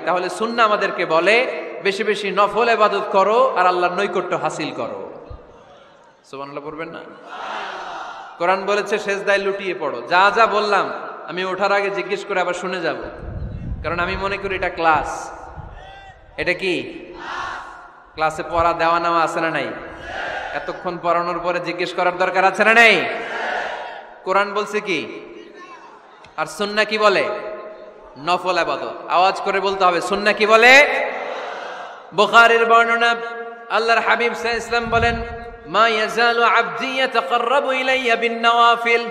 তাহলে সুন্নাহ আমাদেরকে বলে বেশি বেশি নফল ইবাদত করো আর আল্লাহর নৈকট্য হাসিল করো। সুবহানাল্লাহ পড়বেন না? কোরআন বলেছে সেজদায় লুটিয়ে পড়ো। যা যা বললাম আমি ওঠার আগে জিজ্ঞেস করে আবার শুনে যাব, কারণ আমি মনে করি এটা ক্লাস। এটা কি ক্লাসে পড়া দেওয়া নেওয়া আছে না নাই? এতক্ষণ পড়ানোর পরে জিজ্ঞেস করার দরকার আছে না নাই? কোরআন বলছে কি আর সুন্নাহ কি বলে? নফল ইবাদত। আওয়াজ করে বলতে হবে সুন্নাহ কি বলে? বুখারীর বর্ণনা, আল্লাহর হাবিব সাল্লাল্লাহু আলাইহি ওয়াসাল্লাম বলেন, মা ইয়াজালু আবদি ইয়াতাকাররাবু ইলাইয়া বিন-নওয়াফিল,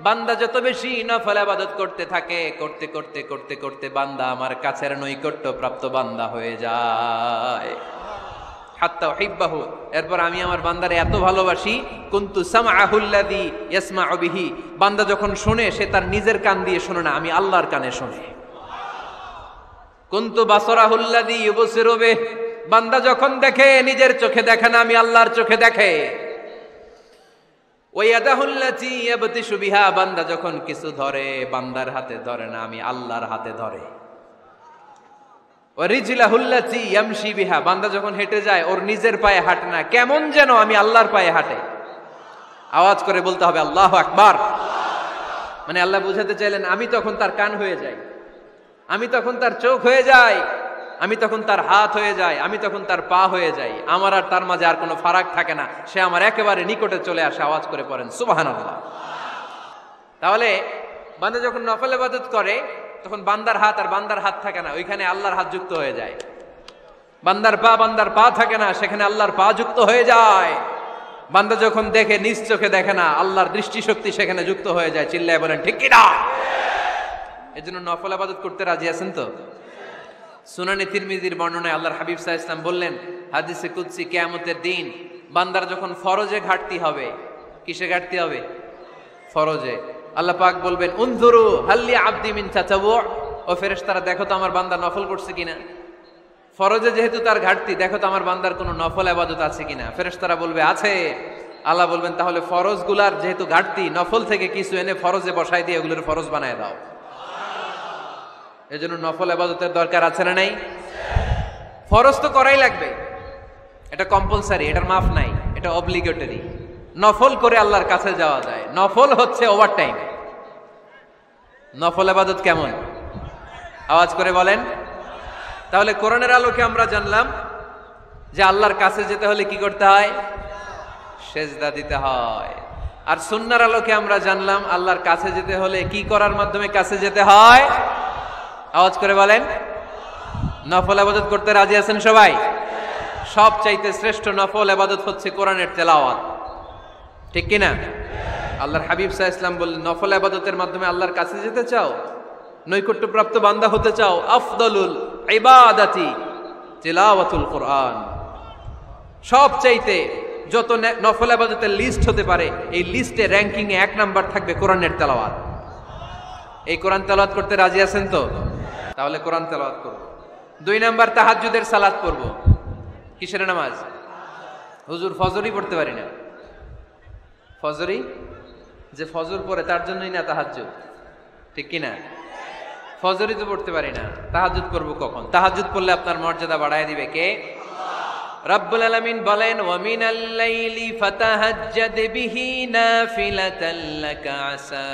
বান্দা যত বেশি নফল ইবাদত করতে থাকে, করতে করতে করতে করতে বান্দা আমার কাছের নৈকট্য প্রাপ্ত বান্দা হয়ে যায়। হাত্তা উহিব্বাহু, এরপর আমি আমার বান্দারে এত ভালোবাসি, কুনতু সামআহুল্লাযী ইয়াসমাউ বিহি, বান্দা যখন শুনে সে তার নিজের কান দিয়ে শুনে না, আমি আল্লাহর কানে শুনে। কুনতু বাসরাহুল্লাযী ইউবসিরু বিহি, বান্দা যখন দেখে নিজের চোখে দেখে না, আমি আল্লাহর চোখে দেখে। ওয়ায়াদাহুল্লাতী ইয়াবতিশু বিহা, বান্দা যখন কিছু ধরে বান্দার হাতে ধরে না, আমি আল্লাহর হাতে ধরে। ওয়ারিজলাহুল্লাতী ইয়ামশি বিহা, বান্দা যখন হেঁটে যায় ওর নিজের পায়ে হাঁটে না, কেমন যেন আমি আল্লাহর পায়ে হাঁটে। আওয়াজ করে বলতে হবে আল্লাহু আকবার। মানে আল্লাহ বুঝাতে চাইলেন আমি তখন তার কান হয়ে যাই, আমি তখন তার চোখ হয়ে যাই, আমি তখন তার হাত হয়ে যাই, আমি তখন তার পা হয়ে যাই। আমার আর তার মাঝে আর কোনো ফারাক থাকে না, সে আমার একেবারে নিকটে চলে আসে। আওয়াজ করে পড়েন সুবহানাল্লাহ। তাহলে বান্দা যখন নফল ইবাদত করে তখন বান্দার হাত আর বান্দার হাত থাকে না, ওইখানে আল্লাহর হাত যুক্ত হয়ে যায়। বান্দার পা থাকে না, সেখানে আল্লাহর পা যুক্ত হয়ে যায়। বান্দা যখন দেখে নিজ চোখে দেখে না, আল্লাহর দৃষ্টিশক্তি সেখানে যুক্ত হয়ে যায়। চিল্লায় বলেন ঠিক কি না? এজন্য নফল ইবাদত করতে রাজি আছেন তো? সুনানে তিরমিজির বর্ণনায় আল্লাহর হাবিব সাল্লাল্লাহু আলাইহি ওয়াসাল্লাম বললেন, হাদিসে কুদসি, কিয়ামতের দিন বান্দার যখন ফরজে ঘাটতি হবে, কিসে ঘাটতি হবে? ফরজে। আল্লাহ পাক বলবেন, উনজুরু হাল্লি আবদি মিন তাতাওয়ু, ও ফেরেশতারা দেখো তো আমার বান্দা নফল করছে কিনা। ফরজে যেহেতু তার ঘাটতি, দেখো তো আমার বান্দার কোনো নফল ইবাদত আছে কিনা। ফেরেশতারা বলবে আছে। আল্লাহ বলবেন তাহলে ফরজগুলার যেহেতু ঘাটতি, নফল থেকে কিছু এনে ফরজে বসাই দিয়ে ওগুলোর ফরজ বানায় দাও। এজন্য নফল ইবাদতের দরকার আছে না নাই? ফরজ তো করাই লাগবে, এটা কম্পালসারি, এটার মাফ নাই, এটা অব্লিগেটরি। নফল করে আল্লাহর কাছে যাওয়া যায়, নফল হচ্ছে ওভার টাইম। নফল ইবাদত কেমন? আওয়াজ করে বলেন। তাহলে কোরআনের আলোকে আমরা জানলাম যে আল্লাহর কাছে যেতে হলে কি করতে হয়? সেজদা দিতে হয়। আর সুন্নাহর আলোকে আমরা জানলাম আল্লাহর কাছে যেতে হলে কি করার মাধ্যমে কাছে যেতে হয়? আওয়াজ করে বলেন। নফল ইবাদত করতে রাজি আছেন সবাই? সবচাইতে শ্রেষ্ঠ নফল ইবাদত হচ্ছে কোরআনের তেলাওয়াত, ঠিক কি না? আল্লাহর হাবিব সাল্লাল্লাহু আলাইহি ওয়াসাল্লাম বললেন, নফল ইবাদতের মাধ্যমে আল্লাহর কাছে যেতে চাও, নৈকট্যপ্রাপ্ত বান্দা হতে চাও, আফদলুল ইবাদাতি তিলাওয়াতুল কোরআন। সবচাইতে যত নফল ইবাদতের লিস্ট হতে পারে, এই লিস্টে র্যাঙ্কিং এ 1 নাম্বার থাকবে কোরআনের তেলাওয়াত। এই কোরআন তেলাওয়াত করতে রাজি আছেন তো? তাহলে কোরআন তেলাওয়াত করব। 2 নাম্বার তাহাজ্জুদের সালাত পড়ব। কিসের নামাজ? হুজুর ফজরই পড়তে পারি না। ফজরই যে ফজর পড়ে তার জন্যই না তাহাজ্জুদ, ঠিক কি না? ফজরই তো পড়তে পারি না, তাহাজ্জুদ করব কখন? তাহাজ্জুদ পড়লে আপনার মর্যাদা বাড়ায় দিবে কে? রব্বুল আলামিন বলেন, ওয়া মিনাল লাইলি ফাতাহাজ্জাদ বিহি নাফিলাতান লাকা আসা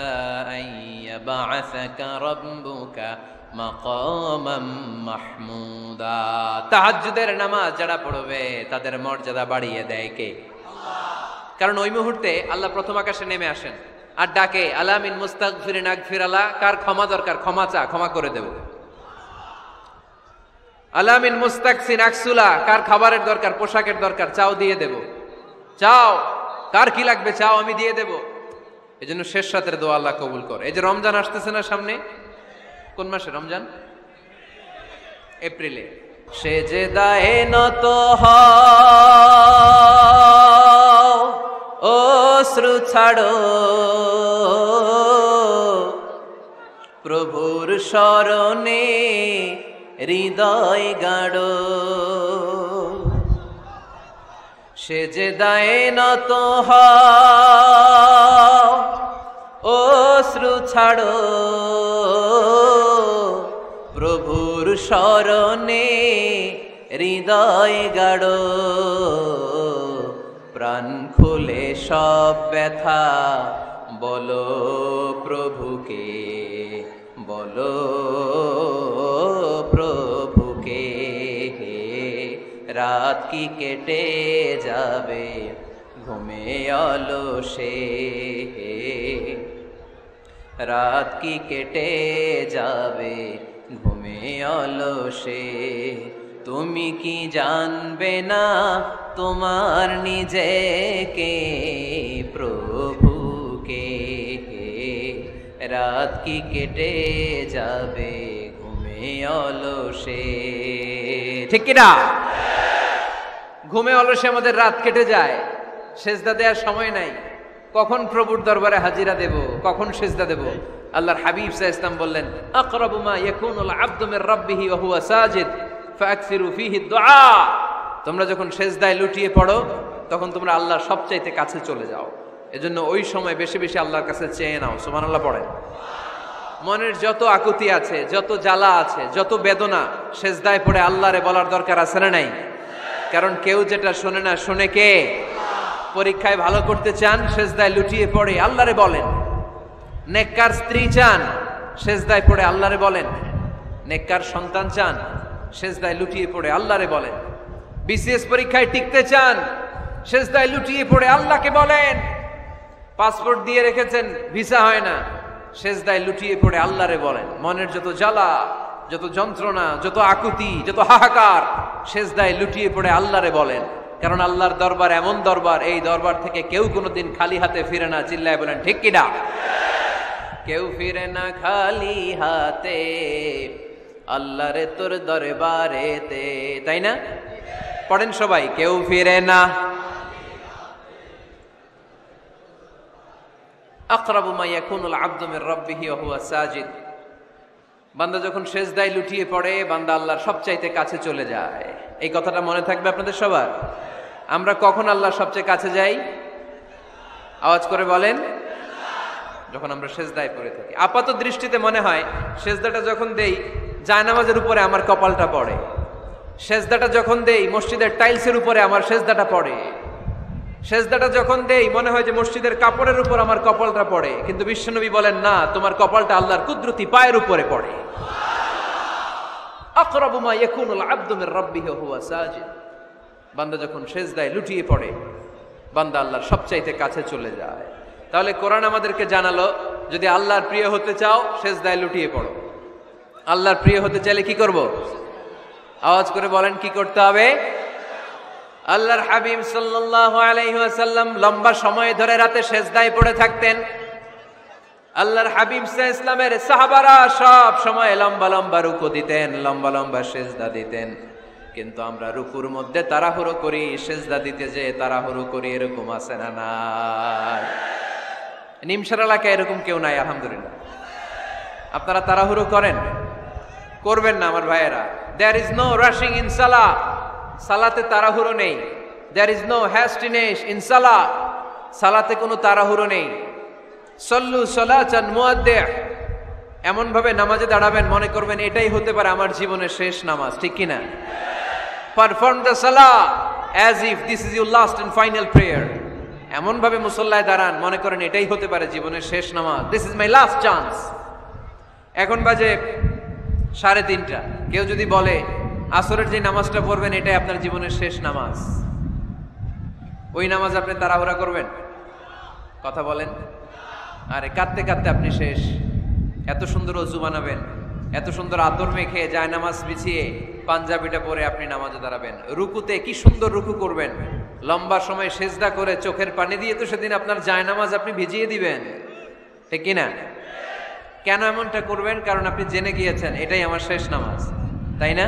আন ইয়াবআসাকা রাব্বুকা মাকামাম মাহমুদা। তাহাজ্জুদের নামাজ যারা পড়বে তাদের মর্যাদা বাড়িয়ে দেয় কে? আল্লাহ। কারণ ওই মুহূর্তে আল্লাহ প্রথম আকাশে নেমে আসেন আর ডাকে, আলা মিন মুস্তাগফিরিন আগফিরালা, কার ক্ষমা দরকার ক্ষমা চা, ক্ষমা করে দেব। আলা মিন মুস্তাকসিন আকসুলা, কার খাবারের দরকার পোশাকের দরকার চাও দিয়ে দেব। চাও, কার কি লাগবে চাও আমি দিয়ে দেব। এজন্য শেষ রাতের দোয়া আল্লাহ কবুল করে। এই যে রমজান আসতেছে না সামনে, কোন মাসে রমজান? এপ্রিলে। সেজদায়ে নত হও, অশ্রু ছাড়ো, প্রভুর শরণে হৃদয় গাড়ো। সেজদায়ে নত হও, অশ্রু ছাড়ো, প্রভুর শরণে হৃদয় গাড়ো, প্রাণ খুলে সব ব্যথা বলো প্রভুকে, বলো প্রভুকে। রাত কি কেটে যাবে ঘুমে অলসে, রাত কি কেটে যাবে ঘুমে অলসে। তুমি কি জানবে না তোমার নিজেকে প্রভুকে, রাত কি কেটে যাবে ঘুমে অলসে। ঠিক কিনা? ঘুমে অলসে আমাদের রাত কেটে যায়, সেজদা দেওয়ার সময় নাই। কখন প্রভুর দরবারে হাজিরা দেব, কখন সেজদা দেব? আল্লাহর হাবিব সাল্লাল্লাহু আলাইহি ওয়াসাল্লাম বললেন, আকরাবু মা ইয়াকুনুল আবদু মির রাব্বিহি ওয়া হুয়া সাজিদ ফাকসিরু ফীহি দুআ। তোমরা যখন সেজদায় লুটিয়ে পড়ো তখন তোমরা আল্লাহর সবচাইতে কাছে চলে যাও, এজন্য ওই সময় বেশি বেশি আল্লাহর কাছে চেয়ে নাও। সুবহানাল্লাহ পড়েন। মনের যত আকুতি আছে, যত জ্বালা আছে, যত বেদনা, সেজদায় পড়ে আল্লাহরে বলার দরকার আছে না নাই? কারণ কেউ যেটা শোনে না, শোনে কে? পরীক্ষায় ভালো করতে চান, সেজদায় লুটিয়ে পড়ে আল্লাহরে বলেন। নেককার স্ত্রী চান, সেজদায় পড়ে আল্লাহরে বলেন। নেককার সন্তান চান, সেজদায় লুটিয়ে পড়ে আল্লাহরে বলেন। বিসিএস পরীক্ষায় টিকতে চান, সেজদায় লুটিয়ে পড়ে আল্লাহকে বলেন। পাসপোর্ট দিয়ে রেখেছেন, ভিসা হয় না, সেজদায় লুটিয়ে পড়ে আল্লাহরে বলেন। মনের যত জ্বালা, যত যন্ত্রণা, যত আকুতি, যত হাহাকার, সেজদায় লুটিয়ে পড়ে আল্লাহরে বলেন। কারণ আল্লাহর দরবার এমন দরবার, এই দরবার থেকে কেউ কোনোদিন খালি হাতে ফিরে না। চিল্লায় বলেন ঠিক কিনা? কেউ ফিরে না খালি হাতে আল্লাহরে তোর দরবারেতে, তাই না? পড়েন সবাই, কেউ ফিরে না। আকরাবু মা ইয়াকুনুল আবদু মির রাব্বিহি ওয়া হুয়া সাজিদ। বান্দা যখন সেজদায় লুটিয়ে পড়ে, বান্দা আল্লাহর সবচাইতে কাছে চলে যায়। এই কথাটা মনে থাকবে আপনাদের সবার। আমরা কখন আল্লাহর সবচেয়ে কাছে যাই? আওয়াজ করে বলেন। যখন আমরা সেজদায় পড়ে থাকি। আপাত দৃষ্টিতে মনে হয় সেজদাটা যখন দেই জায়নামাজের উপরে আমার কপালটা পড়ে, সেজদাটা যখন দেই মসজিদের টাইলসের উপরে আমার সেজদাটা পড়ে, সেজদাটা যখন দেই মনে হয় যে মসজিদের কাপড়ের উপর আমার কপালটা পড়ে। কিন্তু বিশ্বনবী বলেন না, তোমার কপালটা আল্লাহর কুদরতি পায়ের উপরে পড়ে। আকরাবু মা ইয়াকুনুল আবদু মির রাব্বিহি ওয়া হুয়া সাজিদ। বান্দা যখন সেজদায় লুটিয়ে পড়ে, বান্দা আল্লাহর সবচাইতে কাছে চলে যায়। তাহলে কোরআন আমাদেরকে জানালো, যদি আল্লাহর প্রিয় হতে চাও সেজদায় লুটিয়ে পড়ো। আল্লাহর প্রিয় হতে চাইলে কি করব? আওয়াজ করে বলেন কি করতে হবে? আল্লাহর হাবিব সাল্লাল্লাহু আলাইহি ওয়াসাল্লাম লম্বা সময় ধরে রাতে সেজদায় পড়ে থাকতেন। আল্লাহর হাবিব সাল্লাল্লাহু আলাইহি ওয়াসাল্লামের সাহাবারা সব সময় লম্বা লম্বা রুকু দিতেন, লম্বা লম্বা সেজদা দিতেন। কিন্তু আমরা রুকুর মধ্যে তাড়াহুড়ো করি, সেজদা দিতে যে তাড়াহুড়ো করি, এরকম আছে না নাই? নিমসার এলাকায় এরকম কেউ নাই আলহামদুলিল্লাহ। আপনারা তাড়াহুড়ো করেন? করবেন না আমার ভাইয়েরা। There is no rushing in সালাহ। সালাতে তাড়াহুড়ো নেই। There is no hastiness in সালাহ। সালাতে কোনো তাড়াহুড়ো নেই। সল্লু সালাতান মুআদ্দি'। এমন ভাবে নামাজে দাঁড়াবেন মনে করবেন এটাই হতে পারে আমার জীবনের শেষ নামাজ, ঠিক কিনা? Perform the salah as if this is your last and final prayer. এমন ভাবে মুসল্লায় দাঁড়ান মনে করেন এটাই হতে পারে জীবনের শেষ নামাজ। This is my last chance. এখন বাজে 3:30। কেউ যদি বলে আসরের যে নামাজটা পড়বেন এটাই আপনার জীবনের শেষ নামাজ, ওই নামাজ আপনি তাড়াহুড়া করবেন? কথা বলেন। আরে কাঁদতে কাঁদতে আপনি শেষ। এত সুন্দর ওযু বানাবেন, এত সুন্দর আতর মেখে জায়নামাজ বিছিয়ে পাঞ্জাবিটা পরে আপনি নামাজে দাঁড়াবেন। রুকুতে কি সুন্দর রুকু করবেন, লম্বা সময় সেজদা করে চোখের পানি দিয়ে তো সেদিন আপনার জায়নামাজ আপনি ভিজিয়ে দিবেন, ঠিক কিনা? কেন এমনটা করবেন? কারণ আপনি জেনে গিয়েছেন এটাই আমার শেষ নামাজ, তাই না?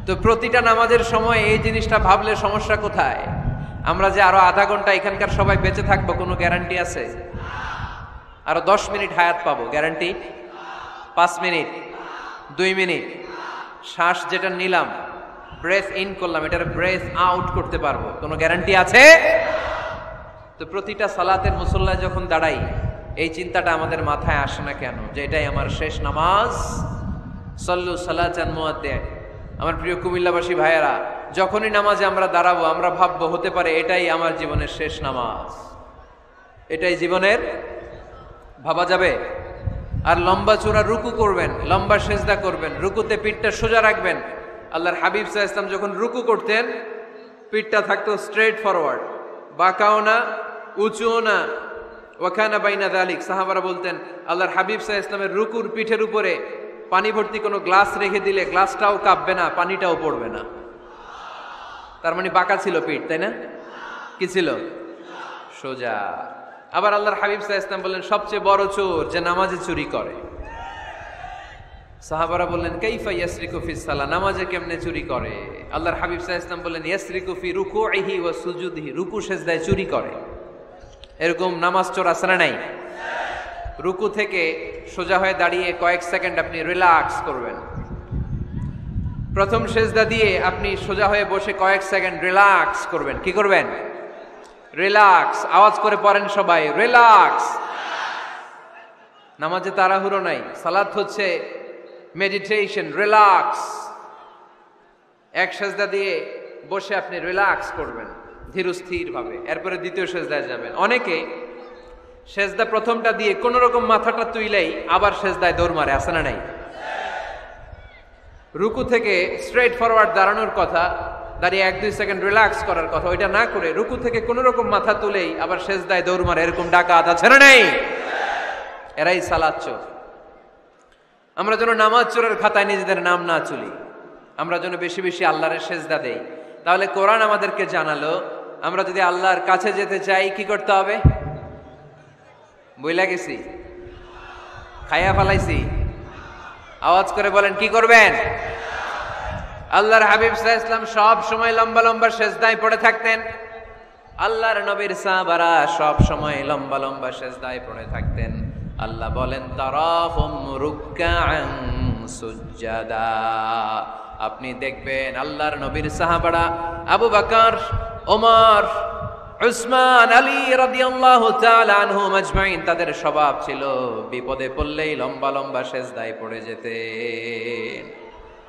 তো প্রতিটা নামাজের সময় এই জিনিসটা ভাবলে সমস্যা কোথায়? আমরা যে আরো আধা ঘন্টা এখানকার সবাই বেঁচে থাকবো কোনো গ্যারান্টি আছে? আরো 10 মিনিট হায়াত পাবো, গ্যারান্টি? 5 মিনিট, 2 মিনিট শ্বাস যেটা নিলাম, ব্রেথ ইন করলাম, এটার ব্রেথ আউট করতে পারবো, কোনো গ্যারান্টি আছে? তো প্রতিটা সালাতের মুসল্লায় যখন দাঁড়াই এই চিন্তাটা আমাদের মাথায় আসে না কেন যে এটাই আমার শেষ নামাজ? সল্লু সালাতান মুআদ্দিয়া। আমার প্রিয় কুমিল্লাবাসী ভাইয়েরা, যখনই নামাজে আমরা দাঁড়াবো আমরা ভাববো হতে পারে এটাই আমার জীবনের শেষ নামাজ, এটাই জীবনের, ভাবা যাবে? আর লম্বা চূড়া রুকু করবেন, লম্বা সেজদা করবেন, রুকুতে পিঠটা সোজা রাখবেন। আল্লাহর হাবিব সাল্লাল্লাহু আলাইহি ওয়াসাল্লাম যখন রুকু করতেন পিঠটা থাকতো স্ট্রেট ফরওয়ার্ড, বাঁকাও না উঁচুও না, ওয়াকানা বাইনা যালিক। সাহাবারা বলতেন আল্লাহর হাবিব সাল্লাল্লাহু আলাইহি ওয়াসাল্লামের রুকুর পিঠের উপরে পানি ভর্তি কোনো গ্লাস রেখে দিলে গ্লাসটাও কাঁপবে না, পানিটাও পড়বে না। তার মানে বাঁকা ছিল পিঠ, তাই না? কি ছিল? সোজা। আবার আল্লাহর হাবিব সাল্লাল্লাহু আলাইহি ওয়াসাল্লাম বললেন সবচেয়ে বড় চোর যে নামাজে চুরি করে। সাহাবারা বললেন কাইফা ইয়াসরিকু ফিস সালাহ, নামাজে কেমনে চুরি করে? আল্লাহর হাবিব সাল্লাল্লাহু আলাইহি ওয়াসাল্লাম বললেন ইয়াসরিকু ফি রুকুইহি ওয়া সুজুদিহি, রুকু সেজদায় চুরি করে। এরকম নামাজ চোর আছে না নাই? রুকু থেকে সোজা হয়ে দাঁড়িয়ে কয়েক সেকেন্ড আপনি রিল্যাক্স করবেন। প্রথম সেজদা দিয়ে আপনি সোজা হয়ে বসে কয়েক সেকেন্ড রিল্যাক্স করবেন। কি করবেন? রিল্যাক্স। আওয়াজ করে পড়েন সবাই, রিল্যাক্স। নামাজে তাড়াহুড়ো নাই, সালাত হচ্ছে মেডিটেশন, রিল্যাক্স। এক সেজদা দিয়ে বসে আপনি রিল্যাক্স করবেন ধীরস্থির ভাবে, এরপরে দ্বিতীয় সেজদায় যাবেন। অনেকে সেজদা প্রথমটা দিয়ে কোন রকম মাথাটা তুইলেই আবার সেজদায় দৌড় মারে, আছে না নাই? রুকু থেকে স্ট্রেট ফরওয়ার্ড দাঁড়ানোর কথা, দাঁড়িয়ে 1-2 সেকেন্ড রিল্যাক্স করার কথা, ওইটা না করে রুকু থেকে কোন রকম মাথা তুলেই আবার সেজদায় দৌড় মারে, এরকম ডাকাত আছে না নাই? এরাই সালাত চোর। আমরা যেন নামাজ চোরের খাতায় নিজেদের নাম না তুলি, আমরা যেন বেশি বেশি আল্লাহর সেজদা দেই। তাহলে কোরআন আমাদেরকে জানালো আমরা যদি আল্লাহর কাছে যেতে চাই কি করতে হবে? বইলা গেছি, খাইয়া ফেলাইছি, আওয়াজ করে বলেন কি করবেন? আল্লাহর হাবিব সাল্লাল্লাহু আলাইহি ওয়াসাল্লাম সব সময় লম্বা লম্বা সেজদায় পড়ে থাকতেন। আল্লাহর নবীর সাহাবারা সব সময় লম্বা লম্বা সেজদায় পড়ে থাকতেন। আল্লাহ বলেন তারাহুম রুকআন সুজদা, আপনি দেখবেন আল্লাহর নবীর সাহাবারা আবু বকর, ওমর, উসমান, আলী রাদিয়াল্লাহু তাআলা আনহুম আজমাইন, তাদের স্বভাব ছিল বিপদে পড়লেই লম্বা লম্বা সেজদায় পড়ে যেতেন।